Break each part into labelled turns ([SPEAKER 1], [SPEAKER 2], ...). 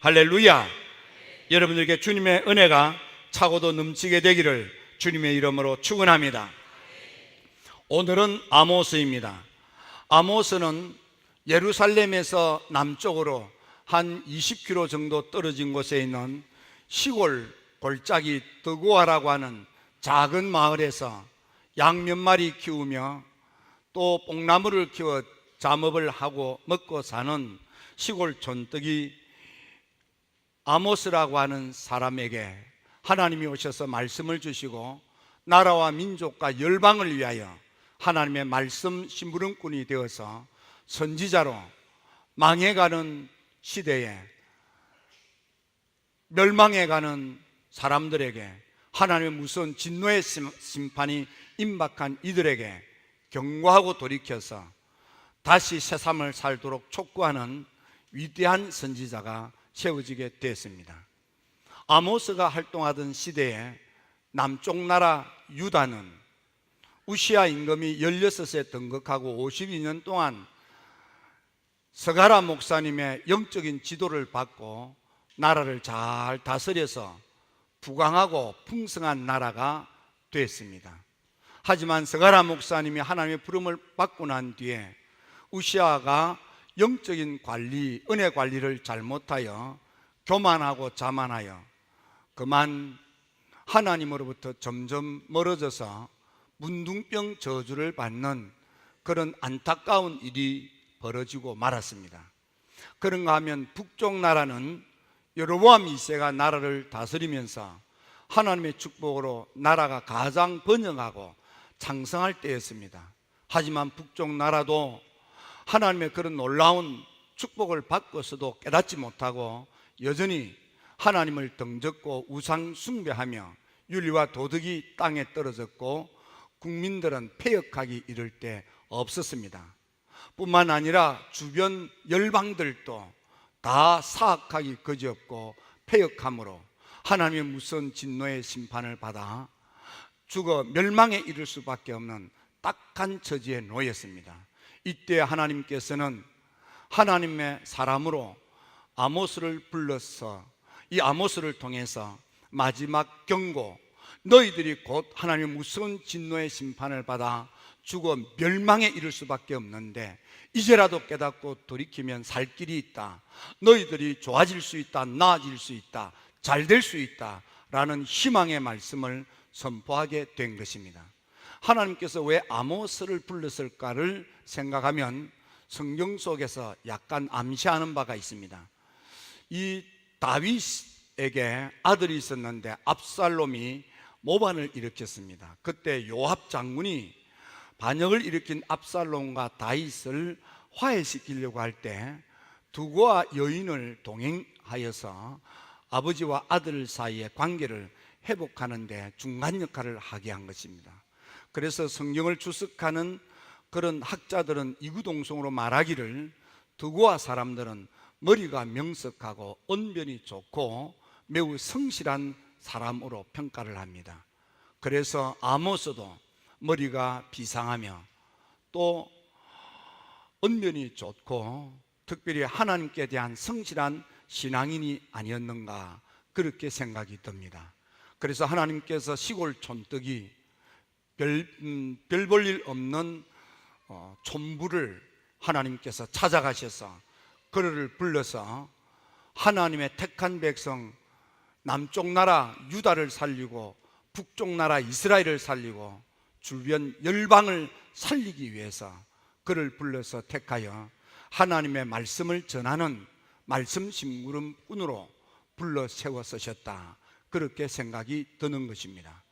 [SPEAKER 1] 할렐루야. 여러분들께 주님의 은혜가 차고도 넘치게 되기를 주님의 이름으로 축원합니다. 오늘은 아모스입니다. 아모스는 예루살렘에서 남쪽으로 한 20km 정도 떨어진 곳에 있는 시골 골짜기 드고아라고 하는 작은 마을에서 양 몇 마리 키우며 또 뽕나무를 키워 잠업을 하고 먹고 사는 시골 촌뜨기 아모스라고 하는 사람에게 하나님이 오셔서 말씀을 주시고 나라와 민족과 열방을 위하여 하나님의 말씀 심부름꾼이 되어서 선지자로 망해가는 시대에 멸망해가는 사람들에게 하나님의 무서운 진노의 심판이 임박한 이들에게 경고하고 돌이켜서 다시 새삼을 살도록 촉구하는 위대한 선지자가 세워지게 됐습니다. 아모스가 활동하던 시대에 남쪽 나라 유다는 우시야 임금이 16세 등극하고 52년 동안 스가랴 목사님의 영적인 지도를 받고 나라를 잘 다스려서 부강하고 풍성한 나라가 됐습니다. 하지만 스가랴 목사님이 하나님의 부름을 받고 난 뒤에 우시야가 영적인 관리, 은혜 관리를 잘못하여 교만하고 자만하여 그만 하나님으로부터 점점 멀어져서 문둥병 저주를 받는 그런 안타까운 일이 벌어지고 말았습니다. 그런가 하면 북쪽 나라는 여로보암 2세가 나라를 다스리면서 하나님의 축복으로 나라가 가장 번영하고 창성할 때였습니다. 하지만 북쪽 나라도 하나님의 그런 놀라운 축복을 받고서도 깨닫지 못하고 여전히 하나님을 등졌고 우상 숭배하며 윤리와 도덕이 땅에 떨어졌고 국민들은 폐역하기 이를 데 없었습니다. 뿐만 아니라 주변 열방들도 다 사악하기 그지없고 폐역함으로 하나님의 무서운 진노의 심판을 받아 죽어 멸망에 이를 수밖에 없는 딱한 처지에 놓였습니다. 이때 하나님께서는 하나님의 사람으로 아모스를 불러서 이 아모스를 통해서 마지막 경고, 너희들이 곧 하나님의 무서운 진노의 심판을 받아 죽어 멸망에 이를 수밖에 없는데 이제라도 깨닫고 돌이키면 살 길이 있다, 너희들이 좋아질 수 있다, 나아질 수 있다, 잘 될 수 있다 라는 희망의 말씀을 선포하게 된 것입니다. 하나님께서 왜 아모스를 불렀을까를 생각하면 성경 속에서 약간 암시하는 바가 있습니다. 이 다윗에게 아들이 있었는데 압살롬이 모반을 일으켰습니다. 그때 요압 장군이 반역을 일으킨 압살롬과 다윗을 화해시키려고 할 때 두고와 여인을 동행하여서 아버지와 아들 사이의 관계를 회복하는 데 중간 역할을 하게 한 것입니다. 그래서 성경을 주석하는 그런 학자들은 이구동성으로 말하기를 두고와 사람들은 머리가 명석하고 언변이 좋고 매우 성실한 사람으로 평가를 합니다. 그래서 아모스도 머리가 비상하며 또 언변이 좋고 특별히 하나님께 대한 성실한 신앙인이 아니었는가 그렇게 생각이 듭니다. 그래서 하나님께서 시골 촌뜨기 별 볼 일 없는 촌부를 하나님께서 찾아가셔서 그를 불러서 하나님의 택한 백성 남쪽 나라 유다를 살리고 북쪽 나라 이스라엘을 살리고 주변 열방을 살리기 위해서 그를 불러서 택하여 하나님의 말씀을 전하는 말씀 심부름꾼으로 불러 세워 쓰셨다, 그렇게 생각이 드는 것입니다.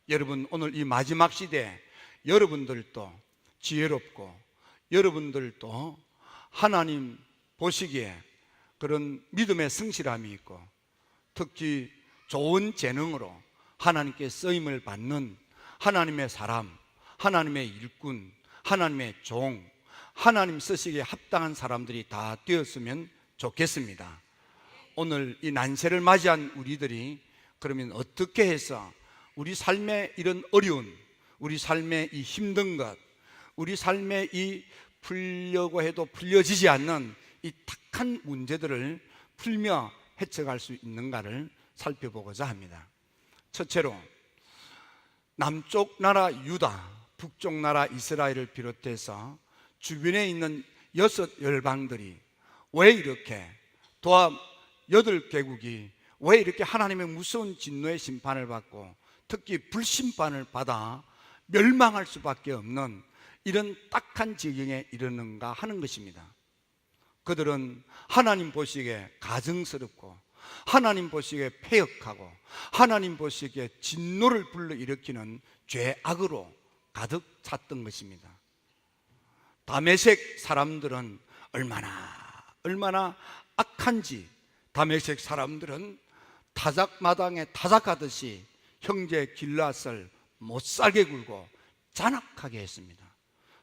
[SPEAKER 1] 여러분, 오늘 이 마지막 시대에 여러분들도 지혜롭고 여러분들도 하나님 보시기에 그런 믿음의 성실함이 있고 특히 좋은 재능으로 하나님께 쓰임을 받는 하나님의 사람, 하나님의 일꾼, 하나님의 종, 하나님 쓰시기에 합당한 사람들이 다 되었으면 좋겠습니다. 오늘 이 난세를 맞이한 우리들이 그러면 어떻게 해서 우리 삶의 이런 어려운, 우리 삶의 이 힘든 것, 우리 삶의 이 풀려고 해도 풀려지지 않는 이 탁한 문제들을 풀며 헤쳐갈 수 있는가를 살펴보고자 합니다. 첫째로 남쪽 나라 유다, 북쪽 나라 이스라엘을 비롯해서 주변에 있는 6열방들이 왜 이렇게 도합 8개국이 왜 이렇게 하나님의 무서운 진노의 심판을 받고 특히 불심판을 받아 멸망할 수밖에 없는 이런 딱한 지경에 이르는가 하는 것입니다. 그들은 하나님 보시기에 가증스럽고 하나님 보시기에 패역하고 하나님 보시기에 진노를 불러일으키는 죄악으로 가득 찼던 것입니다. 다메섹 사람들은 얼마나 악한지 다메섹 사람들은 타작마당에 타작하듯이 형제 길앗을 못살게 굴고 잔악하게 했습니다.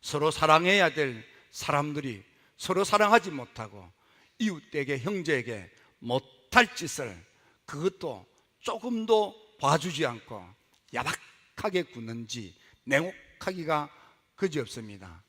[SPEAKER 1] 서로 사랑해야 될 사람들이 서로 사랑하지 못하고 이웃에게 형제에게 못할 짓을 그것도 조금도 봐주지 않고 야박하게 구는지 냉혹하기가 그지없습니다.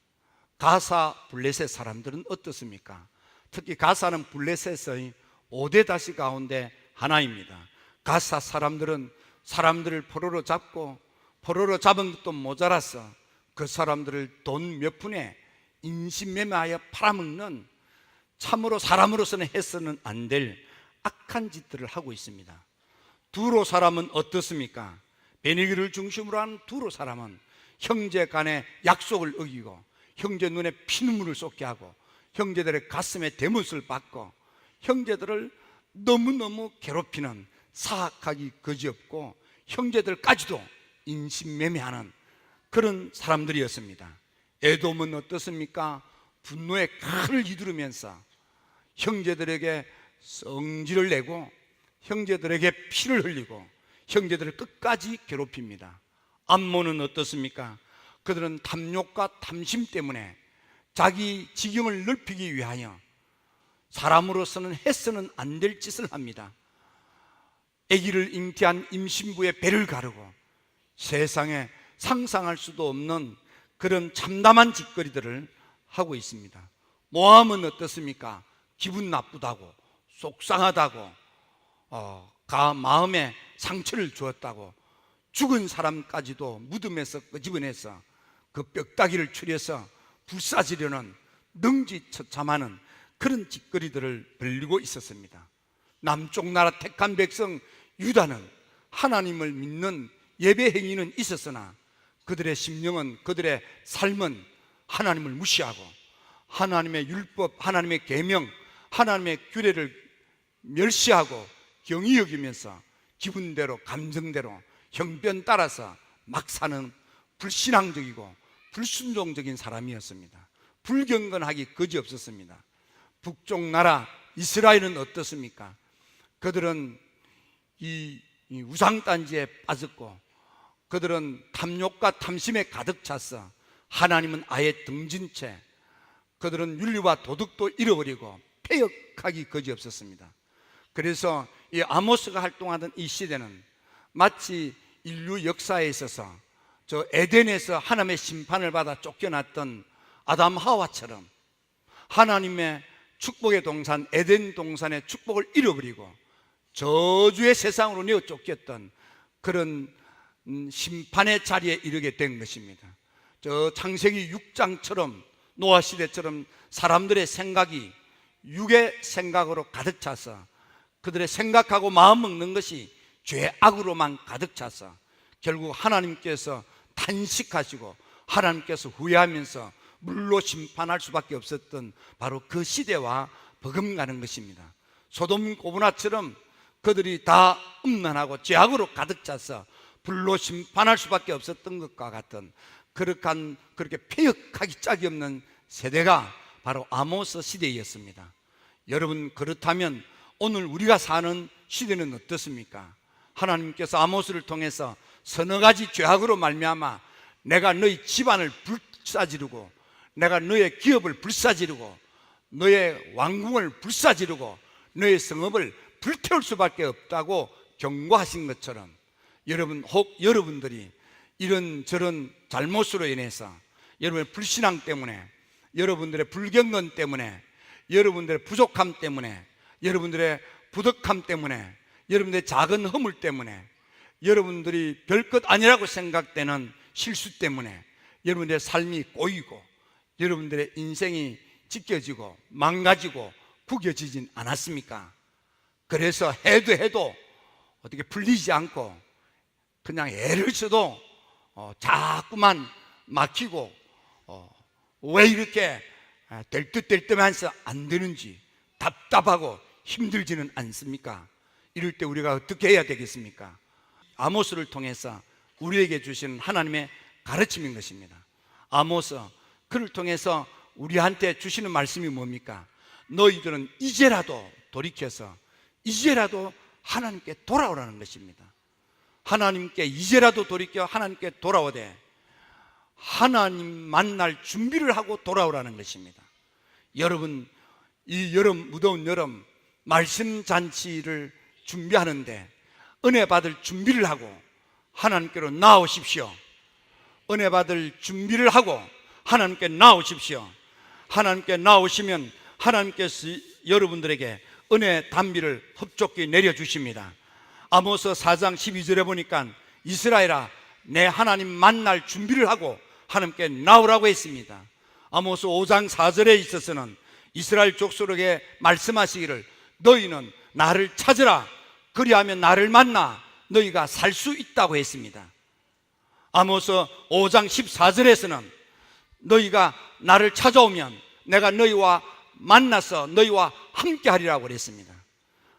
[SPEAKER 1] 가사 블레셋 사람들은 어떻습니까? 특히 가사는 블레셋의 5대 다시 가운데 하나입니다. 가사 사람들은 사람들을 포로로 잡고 포로로 잡은 것도 모자라서 그 사람들을 돈 몇 푼에 인신매매하여 팔아먹는 참으로 사람으로서는 해서는 안 될 악한 짓들을 하고 있습니다. 두로 사람은 어떻습니까? 베니기를 중심으로 하는 두로 사람은 형제 간의 약속을 어기고 형제 눈에 피눈물을 쏟게 하고 형제들의 가슴에 대못을 받고 형제들을 너무너무 괴롭히는 사악하기 그지없고 형제들까지도 인신매매하는 그런 사람들이었습니다. 에돔은 어떻습니까? 분노의 칼을 휘두르면서 형제들에게 성질을 내고 형제들에게 피를 흘리고 형제들을 끝까지 괴롭힙니다. 암몬은 어떻습니까? 그들은 탐욕과 탐심 때문에 자기 지경을 넓히기 위하여 사람으로서는 해서는 안 될 짓을 합니다. 아기를 잉태한 임신부의 배를 가르고 세상에 상상할 수도 없는 그런 참담한 짓거리들을 하고 있습니다. 모함은 어떻습니까? 기분 나쁘다고 속상하다고 마음에 상처를 주었다고 죽은 사람까지도 무덤에서 끄집어내서 그 뼈다귀를 추려서 불사지려는 능지처참하는 그런 짓거리들을 벌이고 있었습니다. 남쪽 나라 택한 백성 유다는 하나님을 믿는 예배 행위는 있었으나 그들의 심령은 그들의 삶은 하나님을 무시하고 하나님의 율법, 하나님의 계명, 하나님의 규례를 멸시하고 경히 여기면서 기분대로 감정대로 형편 따라서 막 사는 불신앙적이고 불순종적인 사람이었습니다. 불경건하기 그지없었습니다. 북쪽 나라 이스라엘은 어떻습니까? 그들은 이 우상단지에 빠졌고 그들은 탐욕과 탐심에 가득 찼어 하나님은 아예 등진 채 그들은 윤리와 도덕도 잃어버리고 패역하기 그지없었습니다. 그래서 이 아모스가 활동하던 이 시대는 마치 인류 역사에 있어서 저 에덴에서 하나님의 심판을 받아 쫓겨났던 아담 하와처럼 하나님의 축복의 동산 에덴 동산의 축복을 잃어버리고 저주의 세상으로 내어 쫓겼던 그런 심판의 자리에 이르게 된 것입니다. 저 창세기 6장처럼 노아 시대처럼 사람들의 생각이 육의 생각으로 가득 차서 그들의 생각하고 마음 먹는 것이 죄악으로만 가득 차서 결국 하나님께서 탄식하시고 하나님께서 후회하면서 물로 심판할 수밖에 없었던 바로 그 시대와 버금가는 것입니다. 소돔 고모라처럼 그들이 다 음란하고 죄악으로 가득 차서 불로 심판할 수밖에 없었던 것과 같은 그렇게 패역하기 짝이 없는 세대가 바로 아모스 시대였습니다. 여러분, 그렇다면 오늘 우리가 사는 시대는 어떻습니까? 하나님께서 아모스를 통해서 서너 가지 죄악으로 말미암아 내가 너희 집안을 불사지르고 내가 너의 기업을 불사지르고 너의 왕궁을 불사지르고 너의 성읍을 불태울 수밖에 없다고 경고하신 것처럼 혹 여러분들이 이런저런 잘못으로 인해서 여러분의 불신앙 때문에 여러분들의 불경건 때문에 여러분들의 부족함 때문에 여러분들의 부덕함 때문에, 여러분들의 작은 허물 때문에, 여러분들이 별것 아니라고 생각되는 실수 때문에 여러분들의 삶이 꼬이고 여러분들의 인생이 찢겨지고 망가지고 구겨지진 않았습니까? 그래서 해도 어떻게 풀리지 않고 그냥 애를 써도 자꾸만 막히고 왜 이렇게 될 듯 될 듯하면서 안 되는지 답답하고 힘들지는 않습니까? 이럴 때 우리가 어떻게 해야 되겠습니까? 아모스를 통해서 우리에게 주시는 하나님의 가르침인 것입니다. 아모스, 그를 통해서 우리한테 주시는 말씀이 뭡니까? 너희들은 이제라도 돌이켜서 이제라도 하나님께 돌아오라는 것입니다. 하나님께 이제라도 돌이켜 하나님께 돌아오되 하나님 만날 준비를 하고 돌아오라는 것입니다. 여러분, 이 여름, 무더운 여름 말씀 잔치를 준비하는데 은혜 받을 준비를 하고 하나님께로 나오십시오. 은혜 받을 준비를 하고 하나님께 나오십시오. 하나님께 나오시면 하나님께서 여러분들에게 은혜 단비를 흡족히 내려주십니다. 아모스 4장 12절에 보니까 이스라엘아, 내 하나님 만날 준비를 하고 하나님께 나오라고 했습니다. 아모스 5장 4절에 있어서는 이스라엘 족속에게 말씀하시기를 너희는 나를 찾으라, 그리하면 나를 만나 너희가 살 수 있다고 했습니다. 아모스 5장 14절에서는 너희가 나를 찾아오면 내가 너희와 만나서 너희와 함께 하리라고 그랬습니다.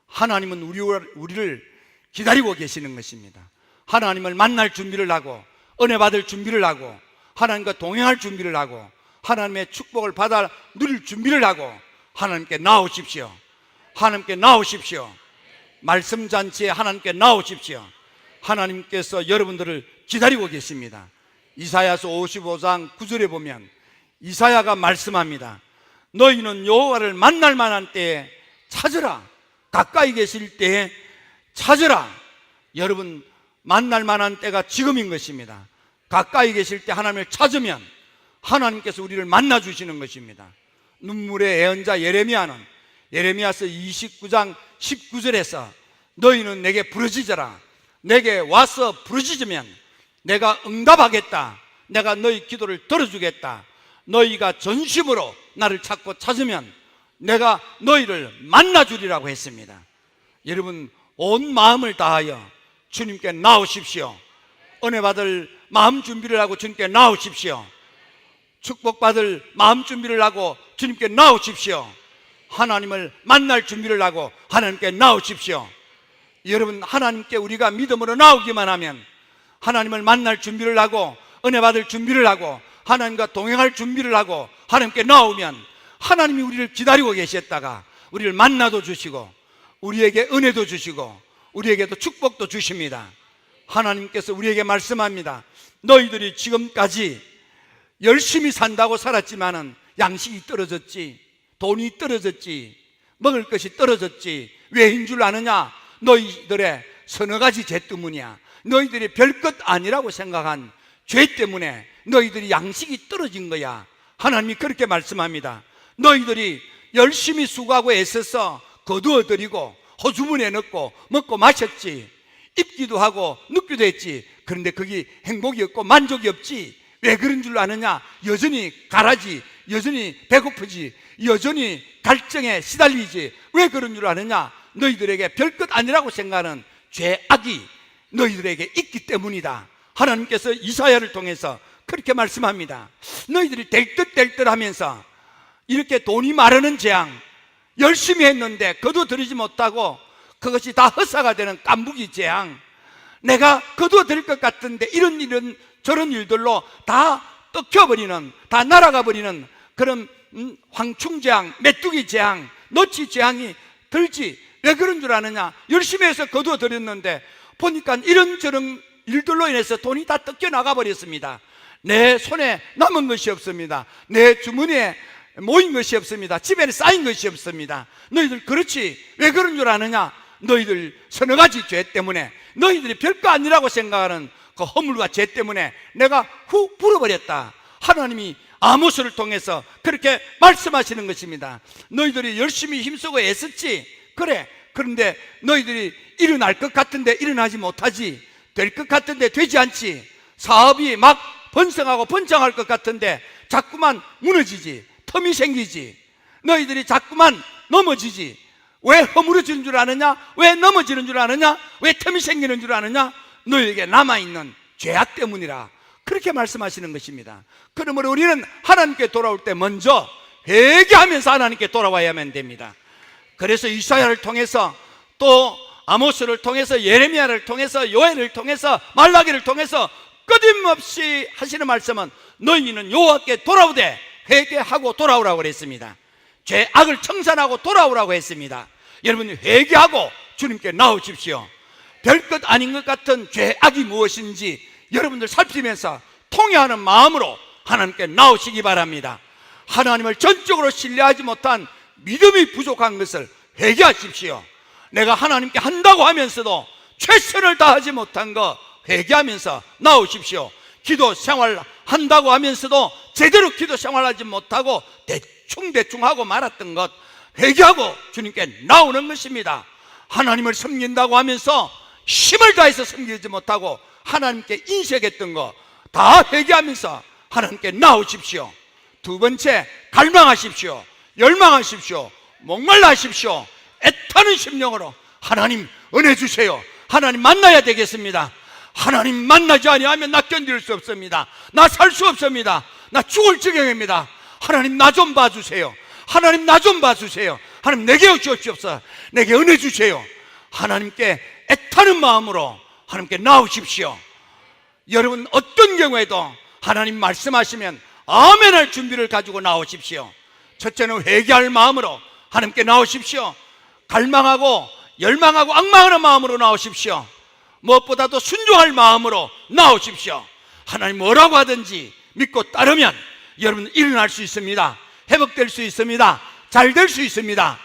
[SPEAKER 1] 하나님은 우리를 기다리고 계시는 것입니다. 하나님을 만날 준비를 하고 은혜 받을 준비를 하고 하나님과 동행할 준비를 하고 하나님의 축복을 받아 누릴 준비를 하고 하나님께 나오십시오. 하나님께 나오십시오. 말씀 잔치에 하나님께 나오십시오. 하나님께서 여러분들을 기다리고 계십니다. 이사야서 55장 9절에 보면 이사야가 말씀합니다. 너희는 여호와를 만날 만한 때에 찾으라. 가까이 계실 때에 찾으라. 여러분, 만날 만한 때가 지금인 것입니다. 가까이 계실 때 하나님을 찾으면 하나님께서 우리를 만나 주시는 것입니다. 눈물의 애언자 예레미야는 예레미야서 29장 19절에서 너희는 내게 부르짖어라. 내게 와서 부르짖으면 내가 응답하겠다. 내가 너희 기도를 들어주겠다. 너희가 전심으로 나를 찾고 찾으면 내가 너희를 만나주리라고 했습니다. 여러분, 온 마음을 다하여 주님께 나오십시오. 은혜 받을 마음 준비를 하고 주님께 나오십시오. 축복받을 마음 준비를 하고 주님께 나오십시오. 하나님을 만날 준비를 하고 하나님께 나오십시오. 여러분, 하나님께 우리가 믿음으로 나오기만 하면 하나님을 만날 준비를 하고 은혜 받을 준비를 하고 하나님과 동행할 준비를 하고 하나님께 나오면 하나님이 우리를 기다리고 계셨다가 우리를 만나도 주시고 우리에게 은혜도 주시고 우리에게도 축복도 주십니다. 하나님께서 우리에게 말씀합니다. 너희들이 지금까지 열심히 산다고 살았지만은 양식이 떨어졌지, 돈이 떨어졌지, 먹을 것이 떨어졌지. 왜인 줄 아느냐? 너희들의 서너 가지 죄 때문이야. 너희들이 별것 아니라고 생각한 죄 때문에 너희들이 양식이 떨어진 거야. 하나님이 그렇게 말씀합니다. 너희들이 열심히 수고하고 애써서 거두어들이고 호주머니에 넣고 먹고 마셨지, 입기도 하고 눕기도 했지. 그런데 그게 행복이 없고 만족이 없지. 왜 그런 줄 아느냐? 여전히 가라지, 여전히 배고프지, 여전히 갈증에 시달리지. 왜 그런 줄 아느냐? 너희들에게 별것 아니라고 생각하는 죄악이 너희들에게 있기 때문이다. 하나님께서 이사야를 통해서 그렇게 말씀합니다. 너희들이 될 듯 될 듯 하면서 이렇게 돈이 마르는 재앙, 열심히 했는데 거두어들이지 못하고 그것이 다 헛사가 되는 깐부기 재앙, 내가 거두어들일 것 같은데 이런 저런 일들로 다 뜯겨버리는, 다 날아가 버리는 그런 황충재앙, 메뚜기 재앙, 너치 재앙이 들지. 왜 그런 줄 아느냐? 열심히 해서 거두어들였는데 보니까 이런저런 일들로 인해서 돈이 다 뜯겨나가 버렸습니다. 내 손에 남은 것이 없습니다. 내 주머니에 모인 것이 없습니다. 집에 쌓인 것이 없습니다. 너희들 그렇지. 왜 그런 줄 아느냐? 너희들 서너 가지 죄 때문에, 너희들이 별거 아니라고 생각하는 그 허물과 죄 때문에 내가 훅 불어버렸다. 하나님이 아모스를 통해서 그렇게 말씀하시는 것입니다. 너희들이 열심히 힘쓰고 애썼지. 그래, 그런데 너희들이 일어날 것 같은데 일어나지 못하지, 될 것 같은데 되지 않지, 사업이 막 번성하고 번창할 것 같은데 자꾸만 무너지지, 텀이 생기지, 너희들이 자꾸만 넘어지지. 왜 허물어지는 줄 아느냐? 왜 넘어지는 줄 아느냐? 왜 텀이 생기는 줄 아느냐? 너희에게 남아있는 죄악 때문이라, 그렇게 말씀하시는 것입니다. 그러므로 우리는 하나님께 돌아올 때 먼저 회개하면서 하나님께 돌아와야만 됩니다. 그래서 이사야를 통해서, 또 아모스를 통해서, 예레미야를 통해서, 요엘을 통해서, 말라기를 통해서 끊임없이 하시는 말씀은 너희는 여호와께 돌아오되 회개하고 돌아오라고 그랬습니다. 죄악을 청산하고 돌아오라고 했습니다. 여러분, 회개하고 주님께 나오십시오. 별 것 아닌 것 같은 죄악이 무엇인지 여러분들 살피면서 통회하는 마음으로 하나님께 나오시기 바랍니다. 하나님을 전적으로 신뢰하지 못한 믿음이 부족한 것을 회개하십시오. 내가 하나님께 한다고 하면서도 최선을 다하지 못한 거 회개하면서 나오십시오. 기도 생활 한다고 하면서도 제대로 기도 생활하지 못하고 대충 하고 말았던 것 회개하고 주님께 나오는 것입니다. 하나님을 섬긴다고 하면서 힘을 다해서 섬기지 못하고 하나님께 인색했던 거 다 회개하면서 하나님께 나오십시오. 두 번째, 갈망하십시오. 열망하십시오. 목말라 하십시오. 애타는 심령으로 하나님 은혜 주세요. 하나님 만나야 되겠습니다. 하나님 만나지 아니하면 나 견딜 수 없습니다. 나 살 수 없습니다. 나 죽을 지경입니다. 하나님 나 좀 봐주세요. 하나님 나 좀 봐주세요. 하나님 내게 주옵소서. 내게 은혜 주세요. 하나님께 애타는 마음으로 하나님께 나오십시오. 여러분, 어떤 경우에도 하나님 말씀하시면 아멘 할 준비를 가지고 나오십시오. 첫째는 회개할 마음으로 하나님께 나오십시오. 갈망하고 열망하고 앙망하는 마음으로 나오십시오. 무엇보다도 순종할 마음으로 나오십시오. 하나님 뭐라고 하든지 믿고 따르면 여러분 일어날 수 있습니다. 회복될 수 있습니다. 잘 될 수 있습니다.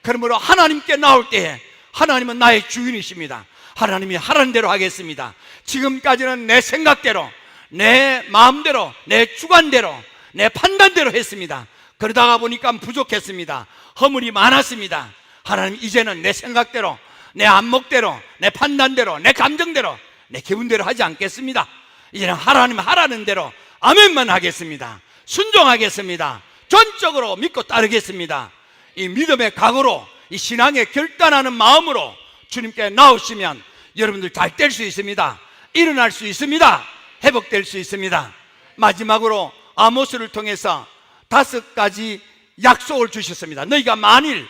[SPEAKER 1] 그러므로 하나님께 나올 때에 하나님은 나의 주인이십니다. 하나님이 하라는 대로 하겠습니다. 지금까지는 내 생각대로, 내 마음대로, 내 주관대로, 내 판단대로 했습니다. 그러다가 보니까 부족했습니다. 허물이 많았습니다. 하나님, 이제는 내 생각대로, 내 안목대로, 내 판단대로, 내 감정대로, 내 기분대로 하지 않겠습니다. 이제는 하나님 하라는 대로 아멘만 하겠습니다. 순종하겠습니다. 전적으로 믿고 따르겠습니다. 이 믿음의 각오로, 이 신앙의 결단하는 마음으로 주님께 나오시면 여러분들 잘 될 수 있습니다. 일어날 수 있습니다. 회복될 수 있습니다. 마지막으로 아모스를 통해서 5가지 약속을 주셨습니다. 너희가 만일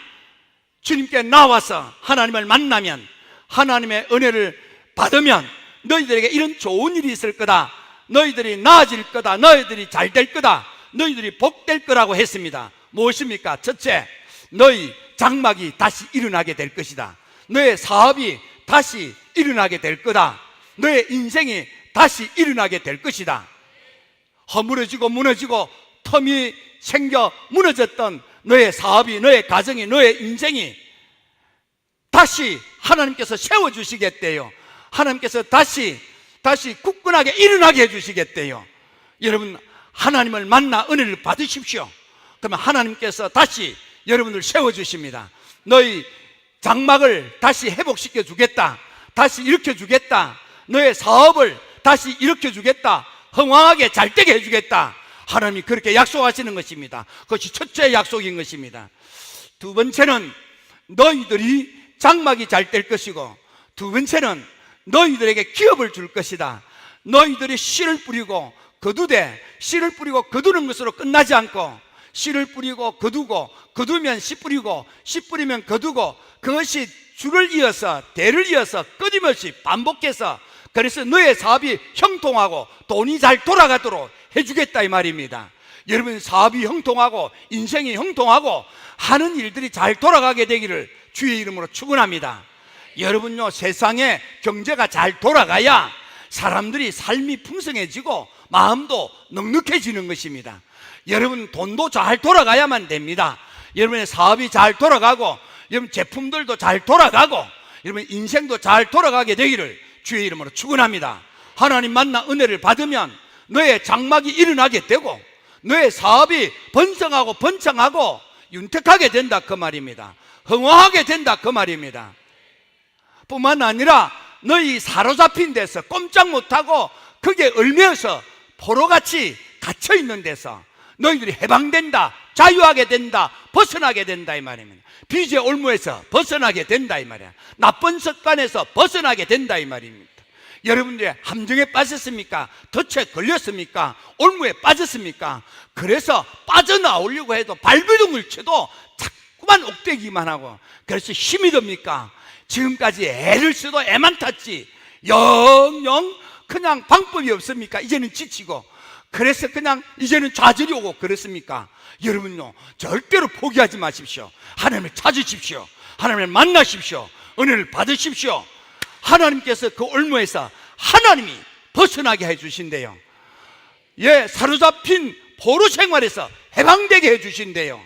[SPEAKER 1] 주님께 나와서 하나님을 만나면, 하나님의 은혜를 받으면 너희들에게 이런 좋은 일이 있을 거다. 너희들이 나아질 거다. 너희들이 잘 될 거다. 너희들이 복될 거라고 했습니다. 무엇입니까? 첫째, 너희 장막이 다시 일어나게 될 것이다. 너의 사업이 다시 일어나게 될 거다. 너의 인생이 다시 일어나게 될 것이다. 허물어지고 무너지고 텀이 생겨 무너졌던 너의 사업이, 너의 가정이, 너의 인생이 다시 하나님께서 세워주시겠대요. 하나님께서 다시 굳건하게 일어나게 해주시겠대요. 여러분, 하나님을 만나 은혜를 받으십시오. 그러면 하나님께서 다시 여러분을 세워주십니다. 너희 장막을 다시 회복시켜 주겠다. 다시 일으켜 주겠다. 너의 사업을 다시 일으켜 주겠다. 흥왕하게 잘되게 해주겠다. 하나님이 그렇게 약속하시는 것입니다. 그것이 첫째 약속인 것입니다. 두 번째는 너희들이 장막이 잘 될 것이고, 두 번째는 너희들에게 기업을 줄 것이다. 너희들이 씨를 뿌리고 거두되, 씨를 뿌리고 거두는 것으로 끝나지 않고, 씨를 뿌리고 거두고, 거두면 씨 뿌리고, 씨 뿌리면 거두고, 그것이 줄을 이어서, 대를 이어서 끊임없이 반복해서, 그래서 너의 사업이 형통하고 돈이 잘 돌아가도록 해주겠다 이 말입니다. 여러분, 사업이 형통하고 인생이 형통하고 하는 일들이 잘 돌아가게 되기를 주의 이름으로 축원합니다. 여러분요, 세상에 경제가 잘 돌아가야 사람들이 삶이 풍성해지고 마음도 넉넉해지는 것입니다. 여러분, 돈도 잘 돌아가야만 됩니다. 여러분의 사업이 잘 돌아가고, 여러분 제품들도 잘 돌아가고, 여러분 인생도 잘 돌아가게 되기를 주의 이름으로 축원합니다. 하나님 만나 은혜를 받으면 너의 장막이 일어나게 되고, 너의 사업이 번성하고 번창하고 윤택하게 된다 그 말입니다. 흥황하게 된다 그 말입니다. 뿐만 아니라 너희 사로잡힌 데서 꼼짝 못하고 그게 얽매여서 포로같이 갇혀있는 데서 너희들이 해방된다, 자유하게 된다, 벗어나게 된다 이 말입니다. 빚의 올무에서 벗어나게 된다 이 말이야. 나쁜 습관에서 벗어나게 된다 이 말입니다. 여러분들의 함정에 빠졌습니까? 덫에 걸렸습니까? 올무에 빠졌습니까? 그래서 빠져나오려고 해도 발버둥을 쳐도 자꾸만 옥대기만 하고, 그래서 힘이 듭니까? 지금까지 애를 써도 애만 탔지 영영 그냥 방법이 없습니까? 이제는 지치고, 그래서 그냥 이제는 좌절이 오고 그렇습니까? 여러분요, 절대로 포기하지 마십시오. 하나님을 찾으십시오. 하나님을 만나십시오. 은혜를 받으십시오. 하나님께서 그 올무에서 하나님이 벗어나게 해주신대요. 예, 사로잡힌 포로 생활에서 해방되게 해주신대요.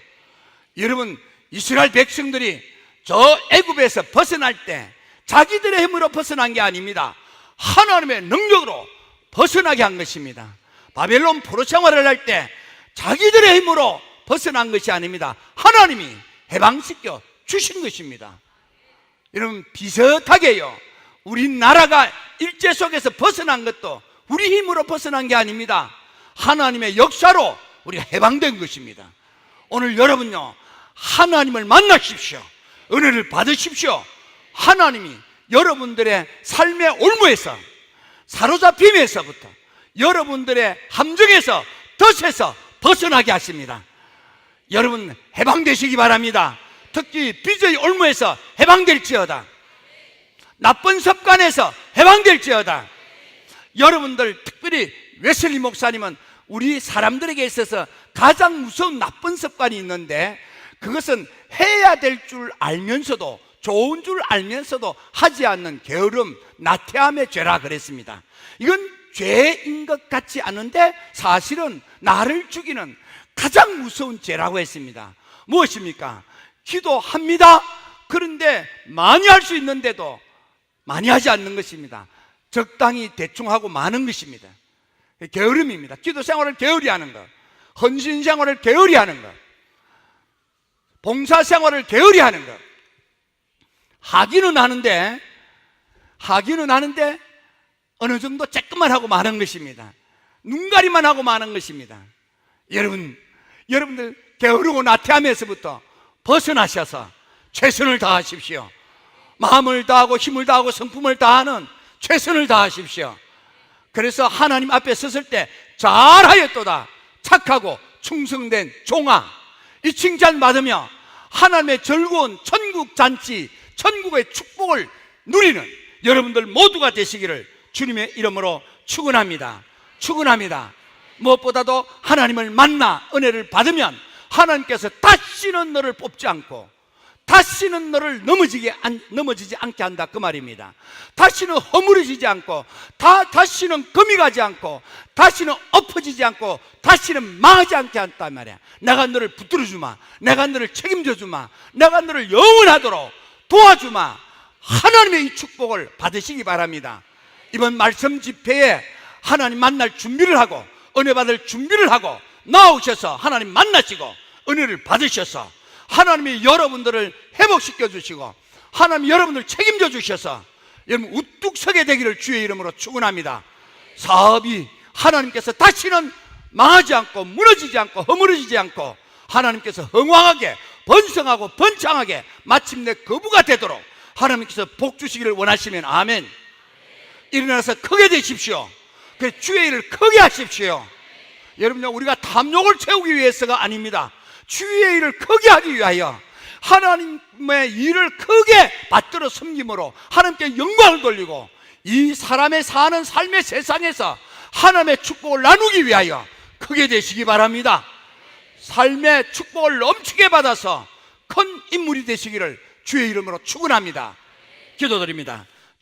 [SPEAKER 1] 여러분, 이스라엘 백성들이 저 애굽에서 벗어날 때 자기들의 힘으로 벗어난 게 아닙니다. 하나님의 능력으로 벗어나게 한 것입니다. 바벨론 포로 생활을 할 때 자기들의 힘으로 벗어난 것이 아닙니다. 하나님이 해방시켜 주신 것입니다. 여러분, 비슷하게요, 우리나라가 일제 속에서 벗어난 것도 우리 힘으로 벗어난 게 아닙니다. 하나님의 역사로 우리가 해방된 것입니다. 오늘 여러분요, 하나님을 만나십시오. 은혜를 받으십시오. 하나님이 여러분들의 삶의 올무에서, 사로잡힘에서부터, 여러분들의 함정에서, 덫에서 벗어나게 하십니다. 여러분 해방되시기 바랍니다. 특히 빚의 올무에서 해방될지어다. 나쁜 습관에서 해방될지어다. 여러분들, 특별히 웨슬리 목사님은 우리 사람들에게 있어서 가장 무서운 나쁜 습관이 있는데, 그것은 해야 될 줄 알면서도, 좋은 줄 알면서도 하지 않는 게으름, 나태함의 죄라 그랬습니다. 이건 죄인 것 같지 않은데 사실은 나를 죽이는 가장 무서운 죄라고 했습니다. 무엇입니까? 기도합니다. 그런데 많이 할 수 있는데도 많이 하지 않는 것입니다. 적당히 대충 하고 마는 것입니다. 게으름입니다. 기도 생활을 게으리 하는 것, 헌신 생활을 게으리 하는 것, 봉사 생활을 게으리 하는 것. 하기는 하는데 어느 정도 쬐끔만 하고 마는 것입니다. 눈가리만 하고 마는 것입니다. 여러분들 게으르고 나태함에서부터 벗어나셔서 최선을 다하십시오. 마음을 다하고 힘을 다하고 성품을 다하는 최선을 다하십시오. 그래서 하나님 앞에 섰을 때 잘하였도다, 착하고 충성된 종아, 이 칭찬 받으며 하나님의 즐거운 천국 잔치, 천국의 축복을 누리는 여러분들 모두가 되시기를 주님의 이름으로 축원합니다. 축원합니다. 무엇보다도 하나님을 만나 은혜를 받으면 하나님께서 다시는 너를 뽑지 않고, 다시는 너를 넘어지지 않게 한다 그 말입니다. 다시는 허물어지지 않고, 다시는 금이 가지 않고, 다시는 엎어지지 않고, 다시는 망하지 않게 한단 말이야. 내가 너를 붙들어 주마, 내가 너를 책임져 주마, 내가 너를 영원하도록 도와주마. 하나님의 이 축복을 받으시기 바랍니다. 이번 말씀 집회에 하나님 만날 준비를 하고, 은혜 받을 준비를 하고 나오셔서 하나님 만나시고 은혜를 받으셔서 하나님이 여러분들을 회복시켜 주시고 하나님이 여러분들 책임져 주셔서 여러분 우뚝 서게 되기를 주의 이름으로 축원합니다. 사업이 하나님께서 다시는 망하지 않고 무너지지 않고 허물어지지 않고 하나님께서 흥왕하게 번성하고 번창하게 마침내 거부가 되도록 하나님께서 복 주시기를 원하시면 아멘. 일어나서 크게 되십시오. 주의 일을 크게 하십시오. 여러분요, 우리가 탐욕을 채우기 위해서가 아닙니다. 주의 일을 크게 하기 위하여 하나님의 일을 크게 받들어 섬김으로 하나님께 영광을 돌리고 이 사람의 사는 삶의 세상에서 하나님의 축복을 나누기 위하여 크게 되시기 바랍니다. 삶의 축복을 넘치게 받아서 큰 인물이 되시기를 주의 이름으로 축원합니다. 기도드립니다.